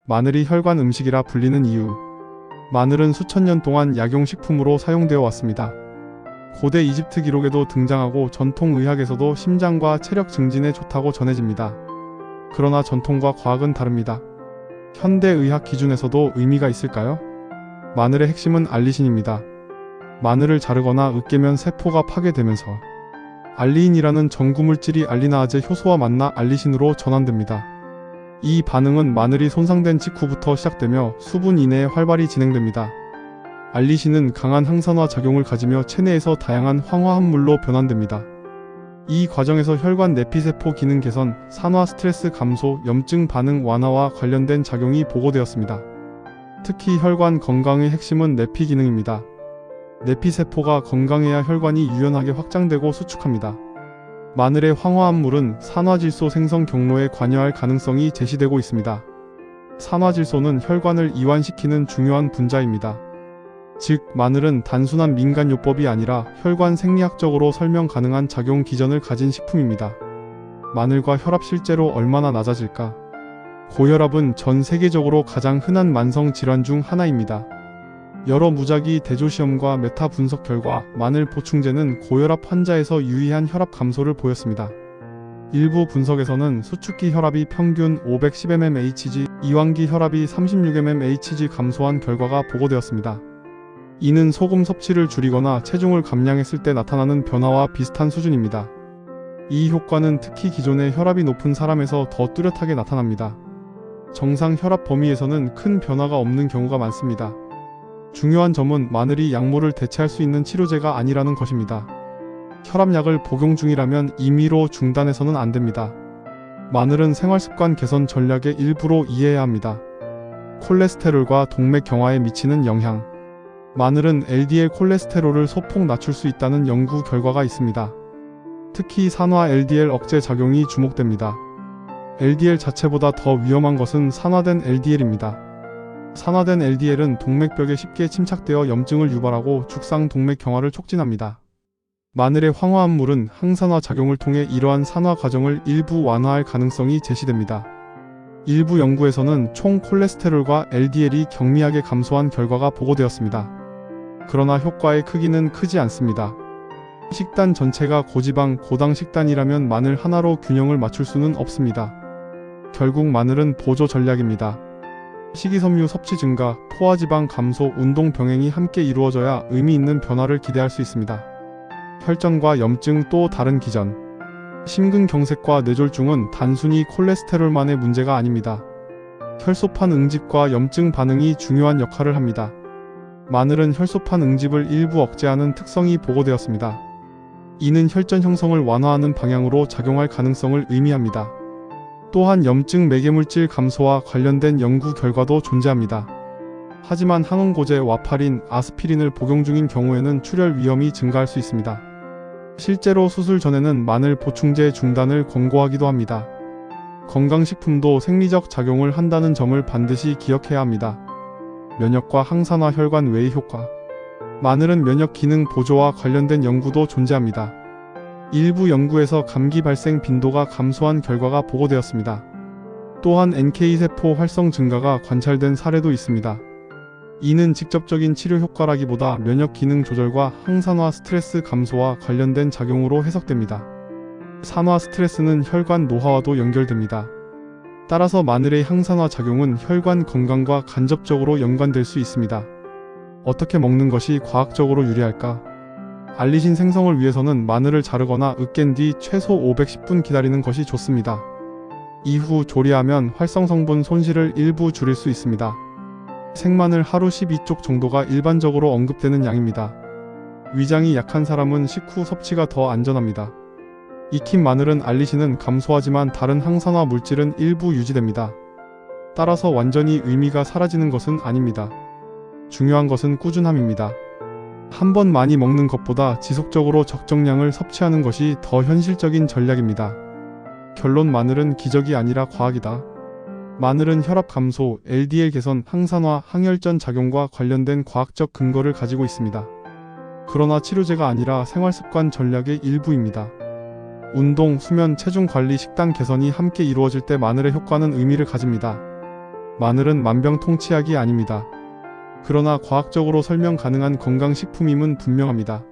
마늘이 혈관 음식이라 불리는 이유. 마늘은 수천 년 동안 약용식품으로 사용되어 왔습니다. 고대 이집트 기록에도 등장하고 전통 의학에서도 심장과 체력 증진에 좋다고 전해집니다. 그러나 전통과 과학은 다릅니다. 현대 의학 기준에서도 의미가 있을까요? 마늘의 핵심은 알리신입니다. 마늘을 자르거나 으깨면 세포가 파괴되면서 알리인이라는 전구물질이 알리나아제 효소와 만나 알리신으로 전환됩니다. 이 반응은 마늘이 손상된 직후부터 시작되며 수분 이내에 활발히 진행됩니다. 알리신은 강한 항산화 작용을 가지며 체내에서 다양한 황화합물로 변환됩니다. 이 과정에서 혈관 내피세포 기능 개선, 산화 스트레스 감소, 염증 반응 완화와 관련된 작용이 보고되었습니다. 특히 혈관 건강의 핵심은 내피 기능입니다. 내피세포가 건강해야 혈관이 유연하게 확장되고 수축합니다. 마늘의 황화합물은 산화질소 생성 경로에 관여할 가능성이 제시되고 있습니다. 산화질소는 혈관을 이완시키는 중요한 분자입니다. 즉, 마늘은 단순한 민간요법이 아니라 혈관 생리학적으로 설명 가능한 작용 기전을 가진 식품입니다. 마늘과 혈압 실제로 얼마나 낮아질까? 고혈압은 전 세계적으로 가장 흔한 만성 질환 중 하나입니다. 여러 무작위 대조시험과 메타 분석 결과 마늘 보충제는 고혈압 환자에서 유의한 혈압 감소를 보였습니다. 일부 분석에서는 수축기 혈압이 평균 510mmHg, 이완기 혈압이 36mmHg 감소한 결과가 보고되었습니다. 이는 소금 섭취를 줄이거나 체중을 감량했을 때 나타나는 변화와 비슷한 수준입니다. 이 효과는 특히 기존의 혈압이 높은 사람에서 더 뚜렷하게 나타납니다. 정상 혈압 범위에서는 큰 변화가 없는 경우가 많습니다. 중요한 점은 마늘이 약물을 대체할 수 있는 치료제가 아니라는 것입니다. 혈압약을 복용 중이라면 임의로 중단해서는 안 됩니다. 마늘은 생활습관 개선 전략의 일부로 이해해야 합니다. 콜레스테롤과 동맥 경화에 미치는 영향. 마늘은 LDL 콜레스테롤을 소폭 낮출 수 있다는 연구 결과가 있습니다. 특히 산화 LDL 억제 작용이 주목됩니다. LDL 자체보다 더 위험한 것은 산화된 LDL입니다. 산화된 LDL은 동맥벽에 쉽게 침착되어 염증을 유발하고 죽상 동맥 경화를 촉진합니다. 마늘의 황화합물은 항산화 작용을 통해 이러한 산화 과정을 일부 완화할 가능성이 제시됩니다. 일부 연구에서는 총 콜레스테롤과 LDL이 경미하게 감소한 결과가 보고되었습니다. 그러나 효과의 크기는 크지 않습니다. 식단 전체가 고지방, 고당 식단이라면 마늘 하나로 균형을 맞출 수는 없습니다. 결국 마늘은 보조 전략입니다. 식이섬유 섭취 증가, 포화지방 감소, 운동 병행이 함께 이루어져야 의미 있는 변화를 기대할 수 있습니다. 혈전과 염증 또 다른 기전. 심근경색과 뇌졸중은 단순히 콜레스테롤만의 문제가 아닙니다. 혈소판 응집과 염증 반응이 중요한 역할을 합니다. 마늘은 혈소판 응집을 일부 억제하는 특성이 보고되었습니다. 이는 혈전 형성을 완화하는 방향으로 작용할 가능성을 의미합니다. 또한 염증 매개물질 감소와 관련된 연구 결과도 존재합니다. 하지만 항응고제, 와파린, 아스피린을 복용 중인 경우에는 출혈 위험이 증가할 수 있습니다. 실제로 수술 전에는 마늘 보충제 중단을 권고하기도 합니다. 건강식품도 생리적 작용을 한다는 점을 반드시 기억해야 합니다. 면역과 항산화 혈관 외의 효과. 마늘은 면역 기능 보조와 관련된 연구도 존재합니다. 일부 연구에서 감기 발생 빈도가 감소한 결과가 보고되었습니다. 또한 NK세포 활성 증가가 관찰된 사례도 있습니다. 이는 직접적인 치료 효과라기보다 면역 기능 조절과 항산화 스트레스 감소와 관련된 작용으로 해석됩니다. 산화 스트레스는 혈관 노화와도 연결됩니다. 따라서 마늘의 항산화 작용은 혈관 건강과 간접적으로 연관될 수 있습니다. 어떻게 먹는 것이 과학적으로 유리할까? 알리신 생성을 위해서는 마늘을 자르거나 으깬 뒤 최소 510분 기다리는 것이 좋습니다. 이후 조리하면 활성 성분 손실을 일부 줄일 수 있습니다. 생마늘 하루 12쪽 정도가 일반적으로 언급되는 양입니다. 위장이 약한 사람은 식후 섭취가 더 안전합니다. 익힌 마늘은 알리신은 감소하지만 다른 항산화 물질은 일부 유지됩니다. 따라서 완전히 의미가 사라지는 것은 아닙니다. 중요한 것은 꾸준함입니다. 한 번 많이 먹는 것보다 지속적으로 적정량을 섭취하는 것이 더 현실적인 전략입니다. 결론, 마늘은 기적이 아니라 과학이다. 마늘은 혈압 감소, LDL 개선, 항산화, 항혈전 작용과 관련된 과학적 근거를 가지고 있습니다. 그러나 치료제가 아니라 생활습관 전략의 일부입니다. 운동, 수면, 체중 관리, 식단 개선이 함께 이루어질 때 마늘의 효과는 의미를 가집니다. 마늘은 만병통치약이 아닙니다. 그러나 과학적으로 설명 가능한 건강식품임은 분명합니다.